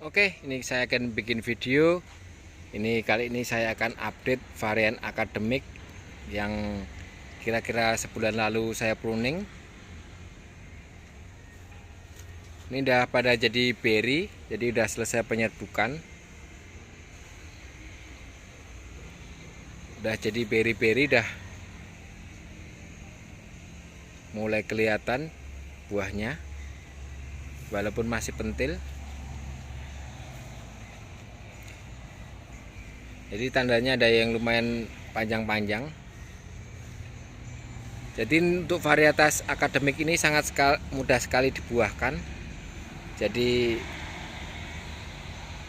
Oke, ini saya akan bikin video. Kali ini saya akan update varian akademik yang kira-kira sebulan lalu saya pruning. Ini udah pada jadi beri, jadi udah selesai penyerbukan. Udah jadi beri-beri, dah mulai kelihatan buahnya, walaupun masih pentil. Jadi tandanya ada yang lumayan panjang-panjang. Jadi untuk varietas akademik ini sangat mudah sekali dibuahkan. Jadi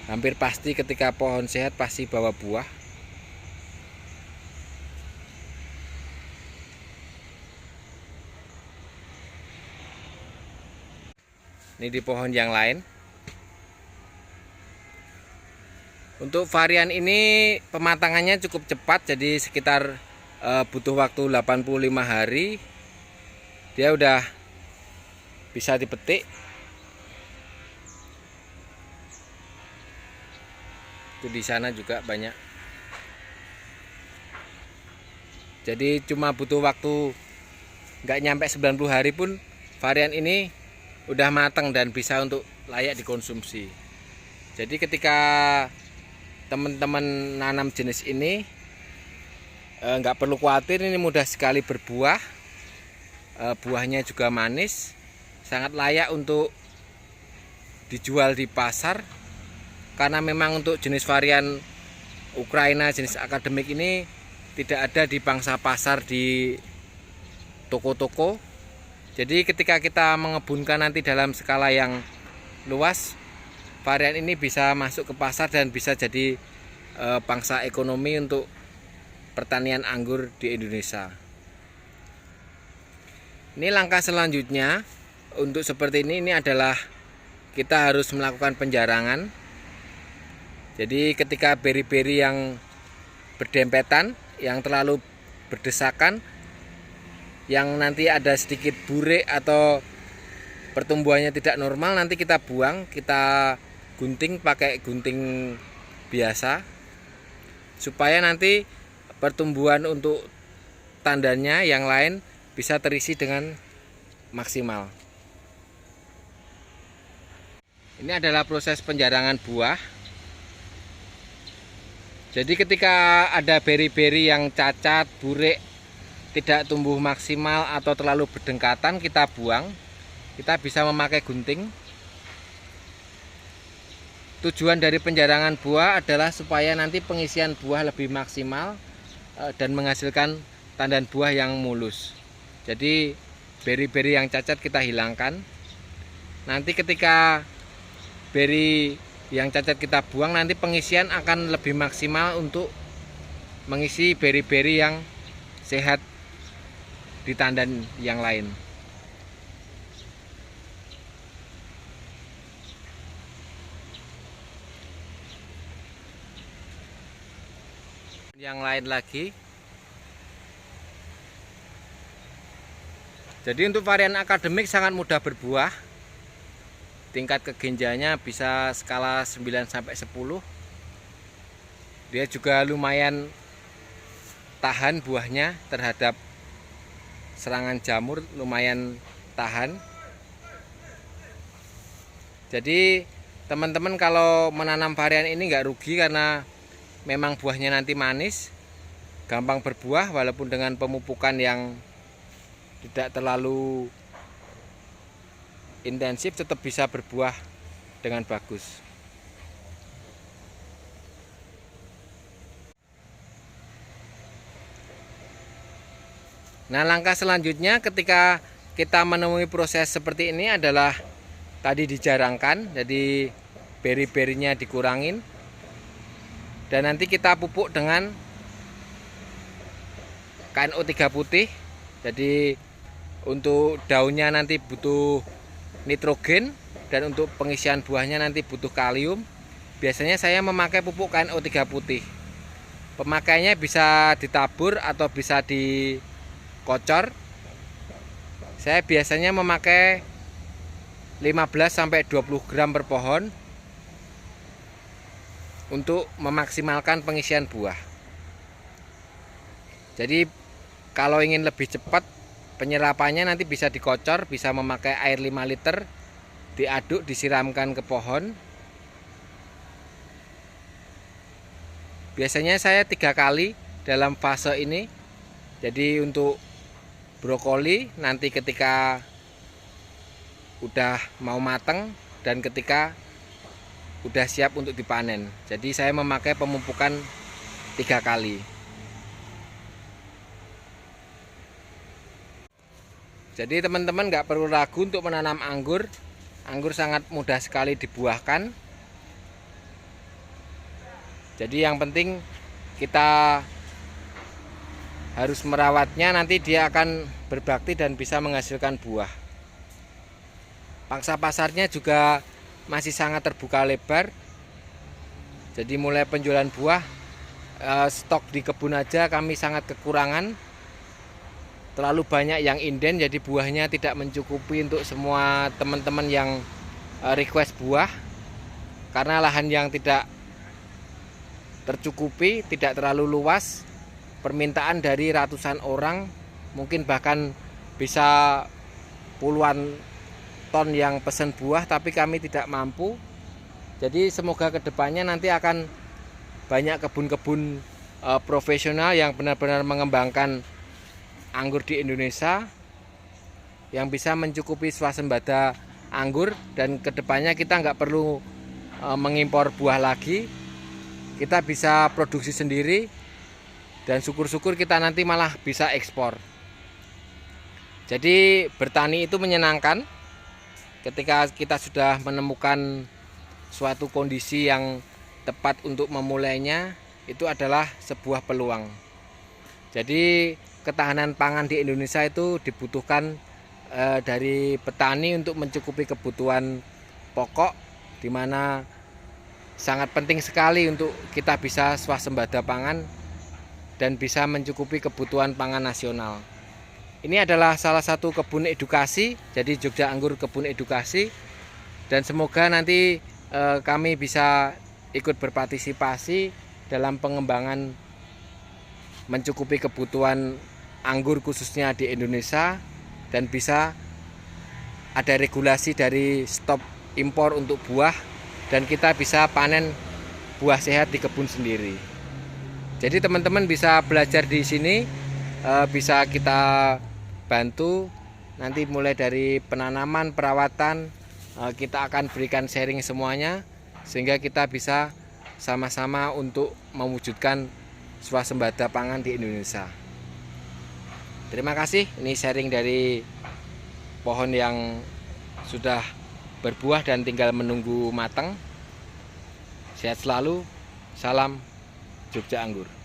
hampir pasti ketika pohon sehat pasti bawa buah. Ini di pohon yang lain. Untuk varian ini pematangannya cukup cepat, jadi sekitar butuh waktu 85 hari dia udah bisa dipetik. Itu di sana juga banyak. Jadi cuma butuh waktu nggak nyampe 90 hari pun varian ini udah matang dan bisa untuk layak dikonsumsi. Jadi ketika teman-teman nanam jenis ini nggak perlu khawatir, ini mudah sekali berbuah. Buahnya juga manis, sangat layak untuk dijual di pasar. Karena memang untuk jenis varian Ukraina jenis akademik ini tidak ada di pangsa pasar di toko-toko. Jadi ketika kita mengebunkan nanti dalam skala yang luas, varian ini bisa masuk ke pasar dan bisa jadi pangsa ekonomi untuk pertanian anggur di Indonesia. Ini langkah selanjutnya untuk seperti ini adalah kita harus melakukan penjarangan. Jadi ketika beri-beri yang berdempetan, yang terlalu berdesakan, yang nanti ada sedikit burek atau pertumbuhannya tidak normal, nanti kita buang, kita gunting pakai gunting biasa supaya nanti pertumbuhan untuk tandanya yang lain bisa terisi dengan maksimal. Ini adalah proses penjarangan buah. Jadi ketika ada beri-beri yang cacat, burek, tidak tumbuh maksimal atau terlalu berdengkatan, kita buang. Kita bisa memakai gunting. Tujuan dari penjarangan buah adalah supaya nanti pengisian buah lebih maksimal dan menghasilkan tandan buah yang mulus. Jadi beri-beri yang cacat kita hilangkan. Nanti ketika beri yang cacat kita buang, nanti pengisian akan lebih maksimal untuk mengisi beri-beri yang sehat di tandan yang lain. Yang lain lagi. Jadi untuk varian akademik sangat mudah berbuah. Tingkat kegenjanya bisa skala 9-10. Dia juga lumayan tahan buahnya terhadap serangan jamur, lumayan tahan. Jadi teman-teman kalau menanam varian ini nggak rugi karena memang buahnya nanti manis, gampang berbuah, walaupun dengan pemupukan yang tidak terlalu intensif tetap bisa berbuah dengan bagus. Nah, langkah selanjutnya ketika kita menemui proses seperti ini adalah tadi dijarangkan, jadi beri-berinya dikurangin. Dan nanti kita pupuk dengan KNO3 putih. Jadi untuk daunnya nanti butuh nitrogen dan untuk pengisian buahnya nanti butuh kalium. Biasanya saya memakai pupuk KNO3 putih. Pemakaiannya bisa ditabur atau bisa dikocor. Saya biasanya memakai 15-20 gram per pohon. untuk memaksimalkan pengisian buah. Jadi kalau ingin lebih cepat penyerapannya, nanti bisa dikocor, bisa memakai air 5 liter, diaduk, disiramkan ke pohon. Biasanya saya 3 kali dalam fase ini. Jadi untuk brokoli nanti ketika udah mau mateng dan ketika udah siap untuk dipanen. Jadi saya memakai pemupukan 3 kali. Jadi teman-teman nggak perlu ragu untuk menanam anggur. Anggur sangat mudah sekali dibuahkan. Jadi yang penting kita harus merawatnya, nanti dia akan berbakti dan bisa menghasilkan buah. Pangsa pasarnya juga masih sangat terbuka lebar. Jadi mulai penjualan buah, stok di kebun aja kami sangat kekurangan. Terlalu banyak yang inden, jadi buahnya tidak mencukupi untuk semua teman-teman yang request buah. Karena lahan yang tidak tercukupi, tidak terlalu luas, permintaan dari ratusan orang, mungkin bahkan bisa puluhan ton yang pesen buah, tapi kami tidak mampu. Jadi semoga kedepannya nanti akan banyak kebun-kebun profesional yang benar-benar mengembangkan anggur di Indonesia, yang bisa mencukupi swasembada anggur, dan kedepannya kita nggak perlu mengimpor buah lagi, kita bisa produksi sendiri, dan syukur-syukur kita nanti malah bisa ekspor. Jadi bertani itu menyenangkan ketika kita sudah menemukan suatu kondisi yang tepat untuk memulainya. Itu adalah sebuah peluang. Jadi ketahanan pangan di Indonesia itu dibutuhkan dari petani untuk mencukupi kebutuhan pokok, di mana sangat penting sekali untuk kita bisa swasembada pangan dan bisa mencukupi kebutuhan pangan nasional. Ini adalah salah satu kebun edukasi, jadi Jogja Anggur Kebun Edukasi, dan semoga nanti kami bisa ikut berpartisipasi dalam pengembangan mencukupi kebutuhan anggur khususnya di Indonesia, dan bisa ada regulasi dari stop impor untuk buah, dan kita bisa panen buah sehat di kebun sendiri. Jadi teman-teman bisa belajar di sini, bisa kita bantu nanti mulai dari penanaman, perawatan, kita akan berikan sharing semuanya, sehingga kita bisa sama-sama untuk mewujudkan swasembada pangan di Indonesia. Terima kasih, ini sharing dari pohon yang sudah berbuah dan tinggal menunggu matang. Sehat selalu, salam Jogja Anggur.